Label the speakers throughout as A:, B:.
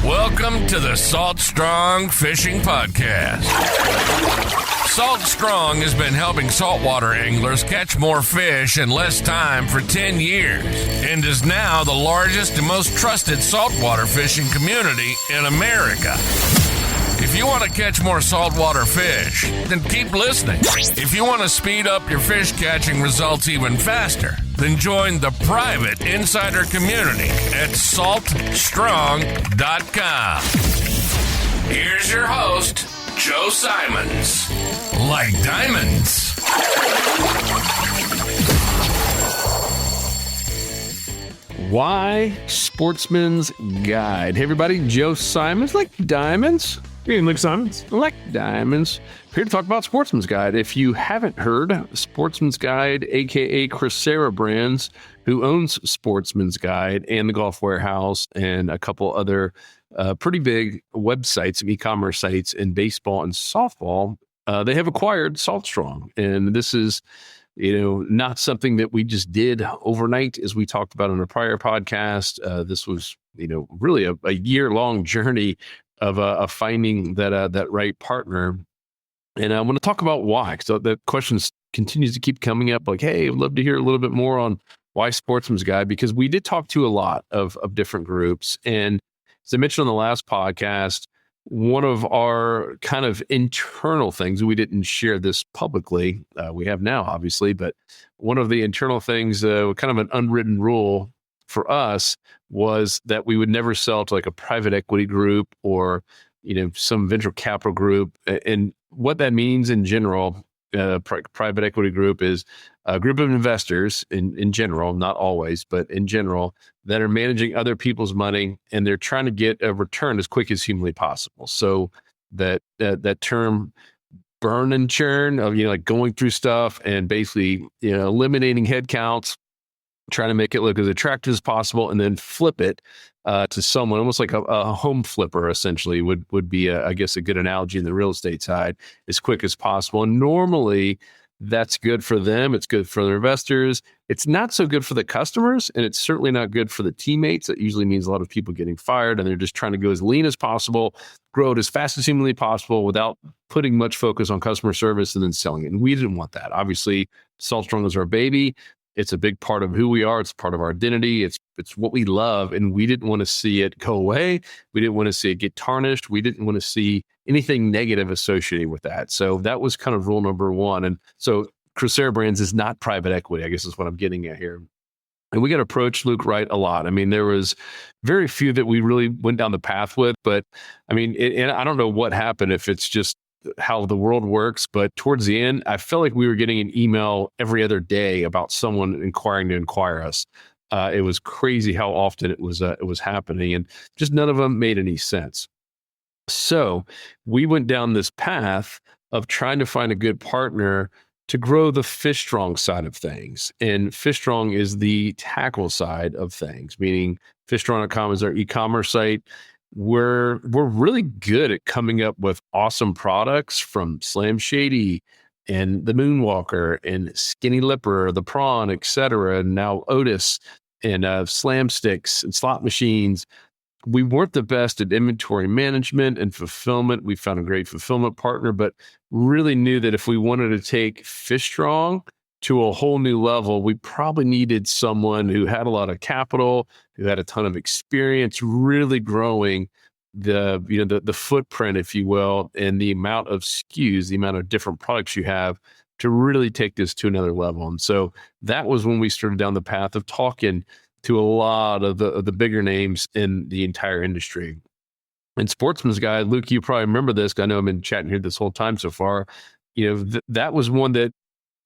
A: Welcome to the Salt Strong Fishing Podcast. Salt Strong has been helping saltwater anglers catch more fish in less time for 10 years and is now the largest and most trusted saltwater fishing community in America. If you want to catch more saltwater fish, then keep listening. If you want to speed up your fish catching results even faster, then join the private insider community at saltstrong.com. Here's your host, Joe Simons. Like diamonds.
B: Why Sportsman's Guide. Hey everybody, Joe Simons, like diamonds.
C: Hey, Luke Simons.
B: Like diamonds. Here to talk about Sportsman's Guide. If you haven't heard, Sportsman's Guide, aka Crescera Brands, who owns Sportsman's Guide and the Golf Warehouse and a couple other pretty big websites, e-commerce sites in baseball and softball, they have acquired Salt Strong. And this is, not something that we just did overnight, as we talked about in a prior podcast. This was, really a year-long journey of finding that right partner. And I want to talk about why. So the question continues to keep coming up like, hey, I'd love to hear a little bit more on why Sportsman's Guide, because we did talk to a lot of different groups. And as I mentioned on the last podcast, one of our kind of internal things, we didn't share this publicly, we have now, obviously, but one of the internal things, kind of an unwritten rule for us, was that we would never sell to like a private equity group or, some venture capital group. And what that means in general, private equity group is a group of investors in general, not always, but in general, that are managing other people's money, and they're trying to get a return as quick as humanly possible. So that term burn and churn of, like going through stuff and basically, eliminating headcounts, trying to make it look as attractive as possible, and then flip it to someone, almost like a home flipper, essentially, would be, I guess, a good analogy in the real estate side, as quick as possible. And normally, that's good for them. It's good for their investors. It's not so good for the customers, and it's certainly not good for the teammates. That usually means a lot of people getting fired, and they're just trying to go as lean as possible, grow it as fast as humanly possible without putting much focus on customer service and then selling it. And we didn't want that. Obviously, Salt Strong is our baby. It's a big part of who we are. It's part of our identity. It's what we love. And we didn't want to see it go away. We didn't want to see it get tarnished. We didn't want to see anything negative associated with that. So that was kind of rule number one. And so Crescera Brands is not private equity, I guess is what I'm getting at here. And we got approached, Luke, right, a lot. I mean, there was very few that we really went down the path with. But I mean, and I don't know what happened, if it's just how the world works, but towards the end, I felt like we were getting an email every other day about someone inquiring to inquire us. It was crazy how often it was happening, and just none of them made any sense. So we went down this path of trying to find a good partner to grow the Fish Strong side of things. And Fish Strong is the tackle side of things, meaning fishstrong.com is our e-commerce site. We're really good at coming up with awesome products, from Slam Shady and the Moonwalker and Skinny Lipper, the Prawn, etc., and now Otis and Slam Sticks and slot machines. We weren't the best at inventory management and fulfillment. We found a great fulfillment partner, but really knew that if we wanted to take Fish Strong to a whole new level, we probably needed someone who had a lot of capital, who had a ton of experience, really growing the footprint, if you will, and the amount of SKUs, the amount of different products you have to really take this to another level. And so that was when we started down the path of talking to a lot of the bigger names in the entire industry. And Sportsman's Guide, Luke, you probably remember this. I know I've been chatting here this whole time so far. That was one that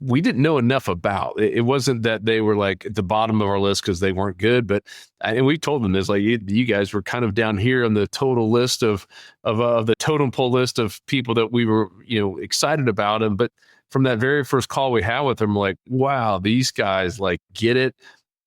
B: we didn't know enough about. It wasn't that they were like at the bottom of our list because they weren't good, and we told them this, like, you guys were kind of down here on the total list of the totem pole list of people that we were, excited about them. But from that very first call we had with them, like, wow, these guys like get it.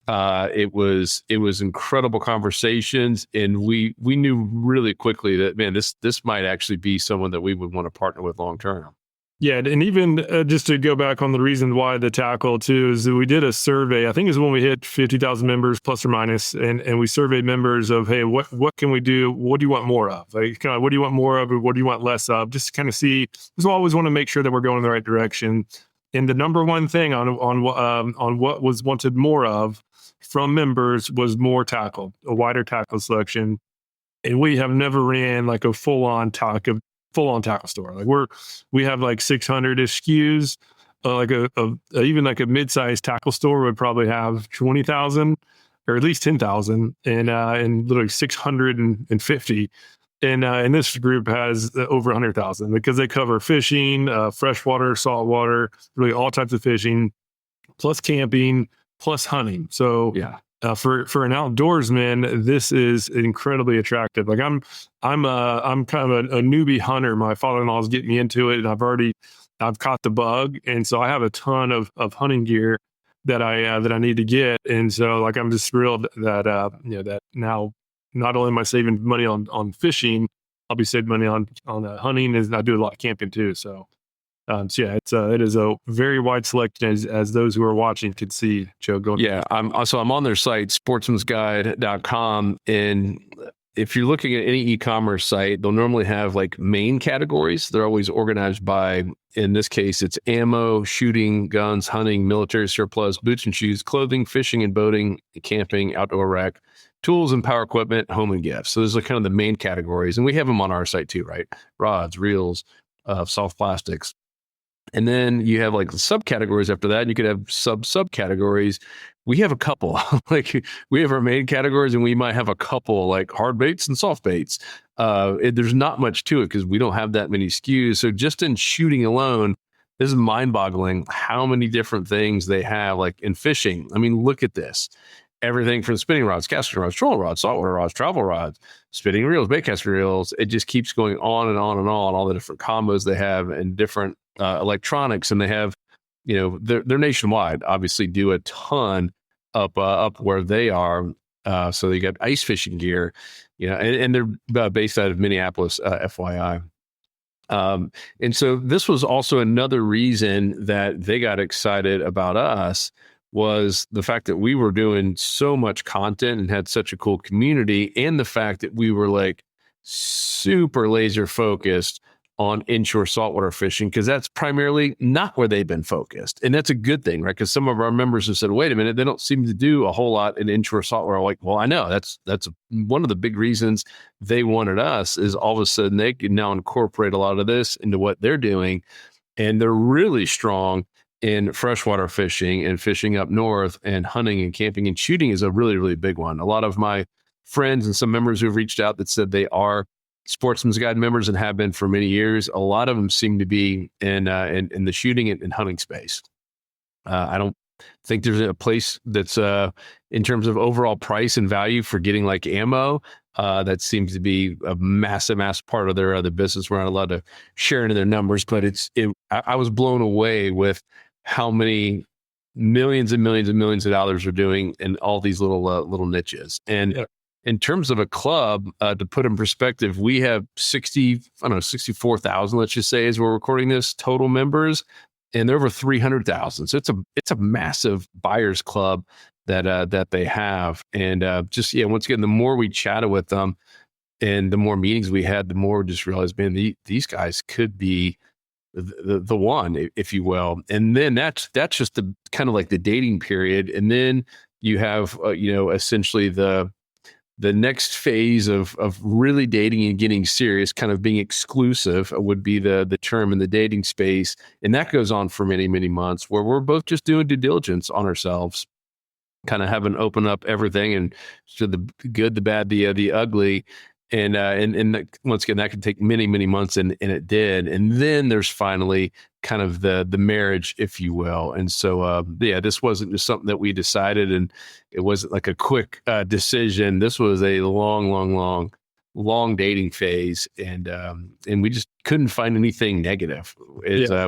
B: It was incredible conversations, and we knew really quickly that, man, this might actually be someone that we would want to partner with long term.
C: Yeah, and even just to go back on the reason why the tackle too is that we did a survey. I think it was when we hit 50,000 members plus or minus, and we surveyed members of, hey, what can we do? What do you want more of? Like, kind of, what do you want more of, or what do you want less of? Just to kind of see. Because we always want to make sure that we're going in the right direction. And the number one thing on what was wanted more of from members was more tackle, a wider tackle selection. And we have never ran like a full on tackle store. Like we have like 600-ish SKUs. Like even like a mid-sized tackle store would probably have 20,000 or at least 10,000, and literally 650. And this group has over 100,000 because they cover fishing, freshwater, saltwater, really all types of fishing, plus camping, plus hunting. So
B: Yeah.
C: For an outdoorsman, this is incredibly attractive. Like I'm kind of a newbie hunter. My father-in-law is getting me into it, and I've caught the bug, and so I have a ton of hunting gear that I need to get. And so like I'm just thrilled that that now not only am I saving money on fishing, I'll be saving money on hunting, and I do a lot of camping too. So yeah, it is a very wide selection as those who are watching could see, Joe. Go.
B: Yeah, I'm on their site, sportsmansguide.com. And if you're looking at any e-commerce site, they'll normally have like main categories. They're always organized by, in this case, it's ammo, shooting, guns, hunting, military surplus, boots and shoes, clothing, fishing and boating, camping, outdoor rec, tools and power equipment, home and gifts. So those are kind of the main categories. And we have them on our site too, right? Rods, reels, soft plastics. And then you have like subcategories after that. You could have subcategories. We have a couple. Like we have our main categories, and we might have a couple like hard baits and soft baits. There's not much to it because we don't have that many SKUs. So just in shooting alone, this is mind-boggling how many different things they have. Like in fishing, I mean, look at this. Everything from spinning rods, casting rods, trolling rods, saltwater rods, travel rods, spinning reels, bait casting reels. It just keeps going on and on and on. All the different combos they have and different electronics, and they have, they're nationwide. Obviously, do a ton up where they are. So they got ice fishing gear, and they're based out of Minneapolis, FYI. And so this was also another reason that they got excited about us, was the fact that we were doing so much content and had such a cool community, and the fact that we were like super laser focused on inshore saltwater fishing, because that's primarily not where they've been focused. And that's a good thing, right? Because some of our members have said, wait a minute, they don't seem to do a whole lot in inshore saltwater. Like, well, I know that's one of the big reasons they wanted us, is all of a sudden they can now incorporate a lot of this into what they're doing. And they're really strong in freshwater fishing and fishing up north, and hunting and camping and shooting is a really, really big one. A lot of my friends and some members who've reached out that said they are Sportsman's Guide members and have been for many years, a lot of them seem to be in the shooting and hunting space. I don't think there's a place that's in terms of overall price and value for getting like ammo. That seems to be a massive part of their other business. We're not allowed to share into their numbers, but I was blown away with how many millions and millions and millions of dollars are doing in all these little niches. And yeah. In terms of a club, to put in perspective, we have 64,000, let's just say, as we're recording this, total members, and they're over 300,000. So it's a massive buyers club that they have. And once again, the more we chatted with them and the more meetings we had, the more we just realized, man, these guys could be the one, if you will. And then that's just the kind of like the dating period. And then you have, essentially the next phase of really dating and getting serious, kind of being exclusive, would be the term in the dating space. And that goes on for many, many months, where we're both just doing due diligence on ourselves, kind of having open up everything, and so the good, the bad, the ugly. And once again, that could take many, many months, and it did. And then there's finally kind of the marriage, if you will. And so, this wasn't just something that we decided, and it wasn't like a quick decision. This was a long dating phase, and we just couldn't find anything negative.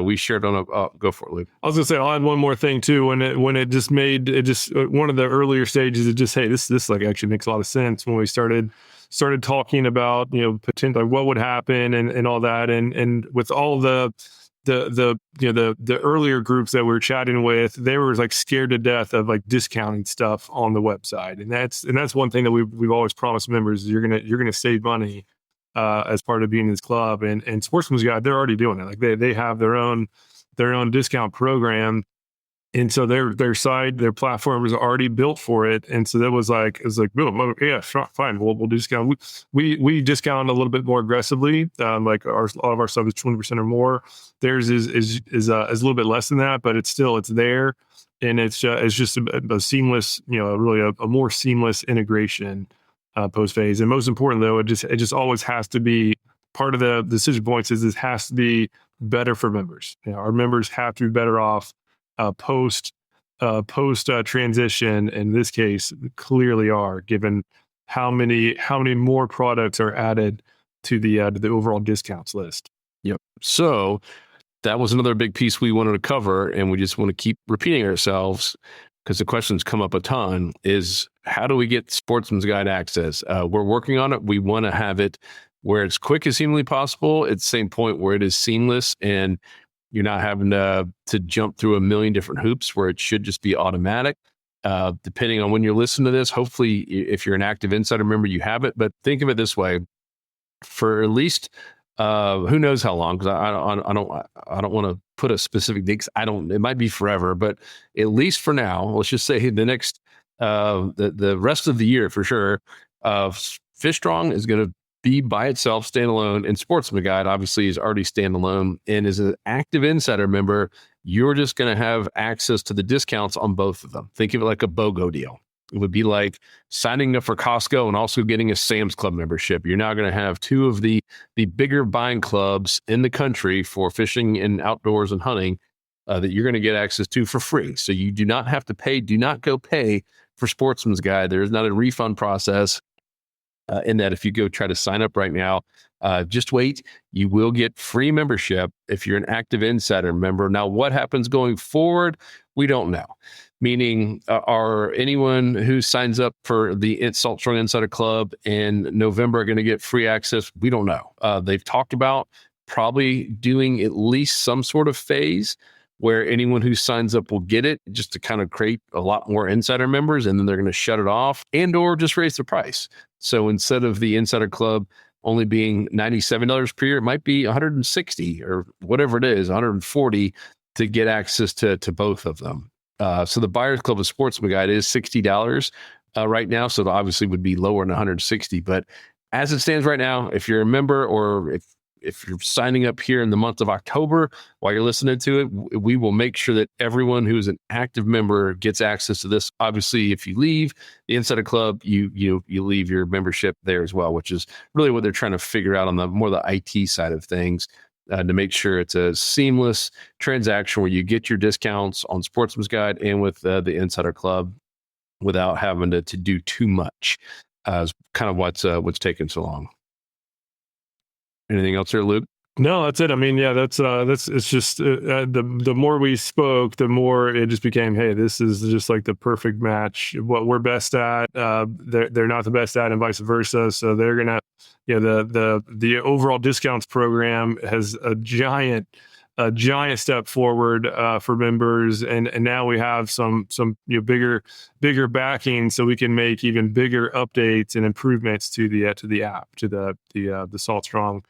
B: We shared on go for it, Luke.
C: I was gonna say, I'll add one more thing too. When it just made it, just one of the earlier stages, it just, hey, this like actually makes a lot of sense when we started talking about, potentially what would happen and all that. And with all the the earlier groups that we were chatting with, they were like scared to death of like discounting stuff on the website, and that's one thing that we've always promised members is you're gonna save money as part of being in this club, and Sportsman's Guide, they're already doing it. Like they have their own discount program. And so their site, their platform was already built for it. And so it was like, boom, yeah, sure, fine. We'll discount. We discount a little bit more aggressively. Like all of our stuff is 20% or more. Theirs is a little bit less than that, but it's there. And it's just a seamless, really a more seamless integration post phase. And most important though, it just always has to be part of the decision points is it has to be better for members. Our members have to be better off post transition. In this case, clearly are, given how many more products are added to the overall discounts list.
B: Yep. So that was another big piece we wanted to cover, and we just want to keep repeating ourselves because the questions come up a ton. Is how do we get Sportsman's Guide access? We're working on it. We want to have it where it's quick as seemingly possible. At the same point where it is seamless and you're not having to jump through a million different hoops, where it should just be automatic. Depending on when you're listening to this, hopefully if you're an active insider member, you have it. But think of it this way: for at least who knows how long, because I don't want to put a specific date. It might be forever, but at least for now, let's just say the next the rest of the year for sure. Fish Strong is going to be by itself, standalone, and Sportsman Guide obviously is already standalone. And as an active insider member, you're just going to have access to the discounts on both of them. Think of it like a BOGO deal. It would be like signing up for Costco and also getting a Sam's Club membership. You're now going to have two of the bigger buying clubs in the country for fishing and outdoors and hunting that you're going to get access to for free. So you do not have to pay. Do not go pay for Sportsman's Guide. There is not a refund process. In that if you go try to sign up right now, just wait. You will get free membership if you're an active insider member. Now, what happens going forward, we don't know. Meaning, are anyone who signs up for the Salt Strong Insider Club in November going to get free access? We don't know. They've talked about probably doing at least some sort of phase where anyone who signs up will get it, just to kind of create a lot more insider members, and then they're going to shut it off and or just raise the price. So instead of the Insider Club only being $97 per year, it might be $160 or whatever it is, $140 to get access to both of them. So the Buyers Club of Sportsman Guide is $60 right now. So it obviously would be lower than $160. But as it stands right now, if you're a member or if you're signing up here in the month of October while you're listening to it, we will make sure that everyone who's an active member gets access to this. Obviously, if you leave the Insider Club, you leave your membership there as well, which is really what they're trying to figure out on the IT side of things, to make sure it's a seamless transaction where you get your discounts on Sportsman's Guide and with the Insider Club without having to do too much. Is kind of what's taken so long. Anything else there, Luke?
C: No, that's it. I mean, yeah, that's it's just the more we spoke, the more it just became, hey, this is just like the perfect match. What we're best at, they're not the best at, and vice versa. So they're gonna, the overall discounts program has a giant step forward for members, and now we have some bigger backing, so we can make even bigger updates and improvements to the app, to the Salt Strong,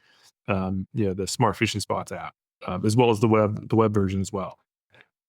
C: the Smart Fishing Spots app, as well as the web version as well.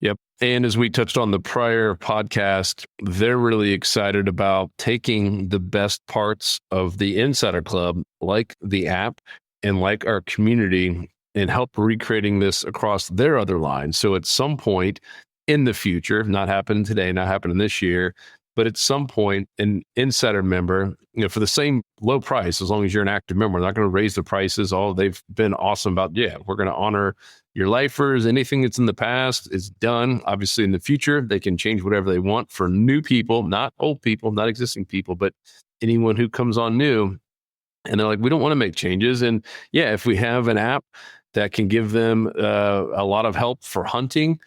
B: Yep. And as we touched on the prior podcast, they're really excited about taking the best parts of the Insider Club, like the app and like our community, and help recreating this across their other lines. So at some point in the future, not happening today, not happening this year, but at some point, an insider member, for the same low price, as long as you're an active member, we're not going to raise the prices. They've been awesome about, we're going to honor your lifers. Anything that's in the past is done. Obviously, in the future, they can change whatever they want for new people, not old people, not existing people, but anyone who comes on new. And they're like, we don't want to make changes. And if we have an app that can give them a lot of help for hunting,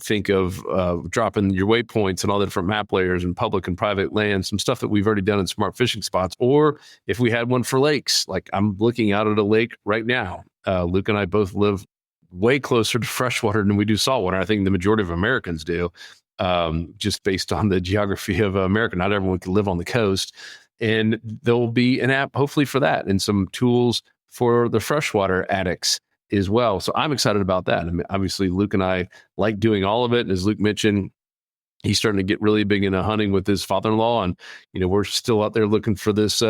B: think of dropping your waypoints and all the different map layers in public and private land, some stuff that we've already done in Smart Fishing Spots. Or if we had one for lakes, like I'm looking out at a lake right now. Luke and I both live way closer to freshwater than we do saltwater. I think the majority of Americans do, just based on the geography of America. Not everyone can live on the coast. And there will be an app, hopefully, for that, and some tools for the freshwater addicts as well. So I'm excited about that. I mean, obviously, Luke and I like doing all of it. As Luke mentioned, he's starting to get really big into hunting with his father-in-law, and we're still out there looking for this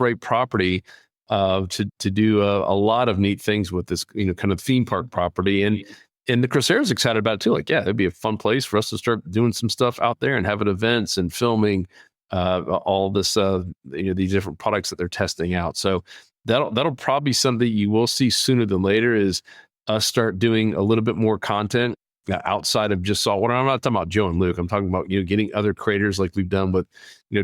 B: right property to do a lot of neat things with this kind of theme park property. And the Crusader's excited about it too. Like, yeah, it'd be a fun place for us to start doing some stuff out there and having events and filming all this, these different products that they're testing out. So that'll probably be something you will see sooner than later, is us start doing a little bit more content outside of just saltwater. I'm not talking about Joe and Luke. I'm talking about getting other creators like we've done with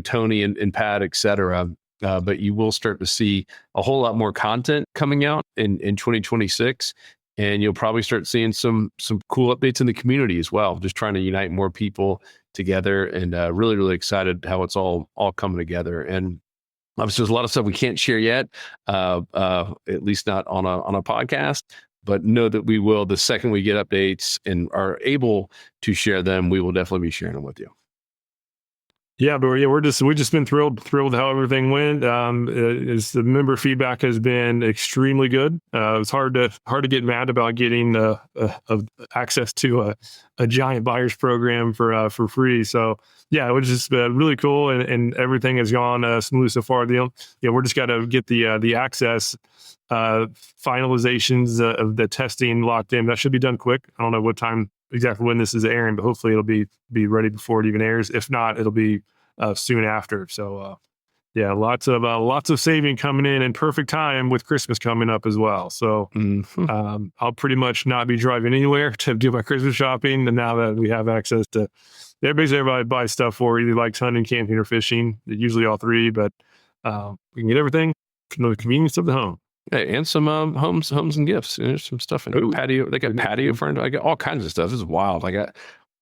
B: Tony and Pat, et cetera. But you will start to see a whole lot more content coming out in 2026. And you'll probably start seeing some cool updates in the community as well, just trying to unite more people together, and really, really excited how it's all coming together. And obviously, there's a lot of stuff we can't share yet, at least not on a podcast, but know that we will the second we get updates and are able to share them. We will definitely be sharing them with you.
C: Yeah, but we just been thrilled how everything went. As the member feedback has been extremely good. It's hard to get mad about getting access to a giant buyers program for free. So yeah, it was just really cool, and everything has gone smooth so far. We're just got to get the access finalizations of the testing locked in. That should be done quick. I don't know what time exactly when this is airing, but hopefully it'll be ready before it even airs. If not, it'll be soon after. So yeah, lots of saving coming in perfect time with Christmas coming up as well. So I'll pretty much not be driving anywhere to do my Christmas shopping. And now that we have access to, everybody buys stuff for either likes hunting, camping, or fishing. Usually all three, but we can get everything from the convenience of the home.
B: Hey, and some homes and gifts. There's some stuff in patio. They got patio furniture. I got all kinds of stuff. This is wild.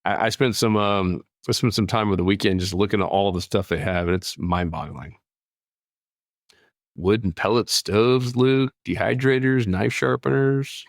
B: I spent some time with the weekend just looking at all of the stuff they have, and it's mind-boggling. Wood and pellet stoves, Luke, dehydrators, knife sharpeners,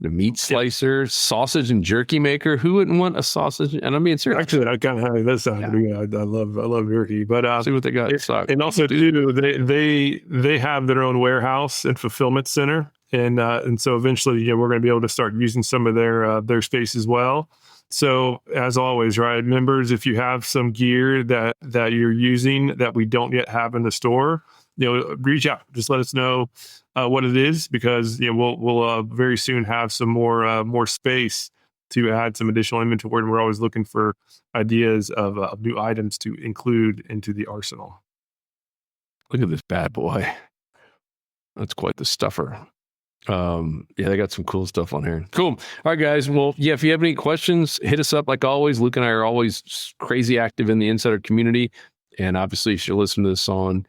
B: the meat slicer, sausage and jerky maker. Who wouldn't want a sausage? And I'm being serious.
C: Actually, I kind of have this side. Yeah. I love jerky, but
B: see what they got.
C: And also too, they have their own warehouse and fulfillment center, and so eventually, we're going to be able to start using some of their space as well. So as always, right, members, if you have some gear that you're using that we don't yet have in the store, reach out. Just let us know what it is, because we'll very soon have some more space to add some additional inventory, and we're always looking for ideas of new items to include into the arsenal.
B: Look at this bad boy. That's quite the stuffer. They got some cool stuff on here. Cool. All right, guys. Well, yeah, if you have any questions, hit us up like always. Luke and I are always crazy active in the insider community. And obviously, if you're listening to this on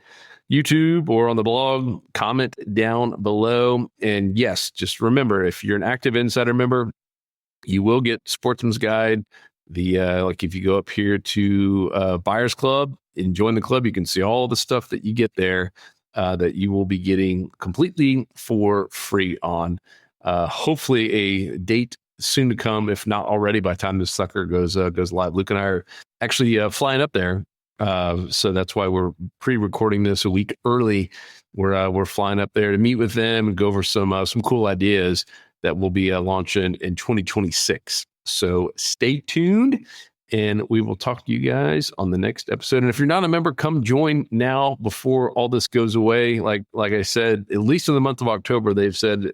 B: YouTube or on the blog, comment down below. And yes, just remember, if you're an active insider member, you will get Sportsman's Guide. Like if you go up here to Buyers Club and join the club, you can see all the stuff that you get there. That you will be getting completely for free on. Hopefully a date soon to come, if not already by the time this sucker goes live. Luke and I are actually flying up there. So that's why we're pre-recording this a week early. We're flying up there to meet with them and go over some cool ideas that will be launching in 2026. So stay tuned. And we will talk to you guys on the next episode. And if you're not a member, come join now before all this goes away. Like I said, at least in the month of October, they've said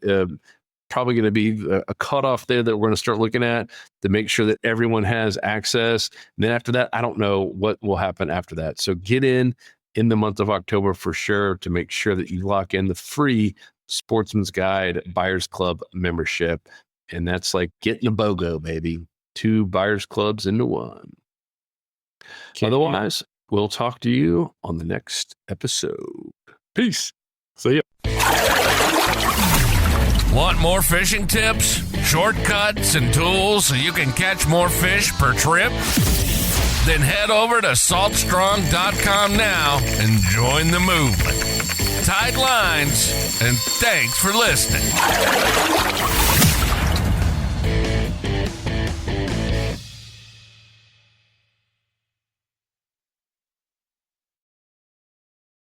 B: probably going to be a cutoff there that we're going to start looking at to make sure that everyone has access. And then after that, I don't know what will happen after that. So get in the month of October for sure to make sure that you lock in the free Sportsman's Guide Buyers Club membership. And that's like getting a BOGO, baby. 2 buyers clubs into one. Otherwise, we'll talk to you on the next episode. Peace. See ya.
A: Want more fishing tips, shortcuts, and tools so you can catch more fish per trip? Then head over to saltstrong.com now and join the movement. Tight lines, and thanks for listening.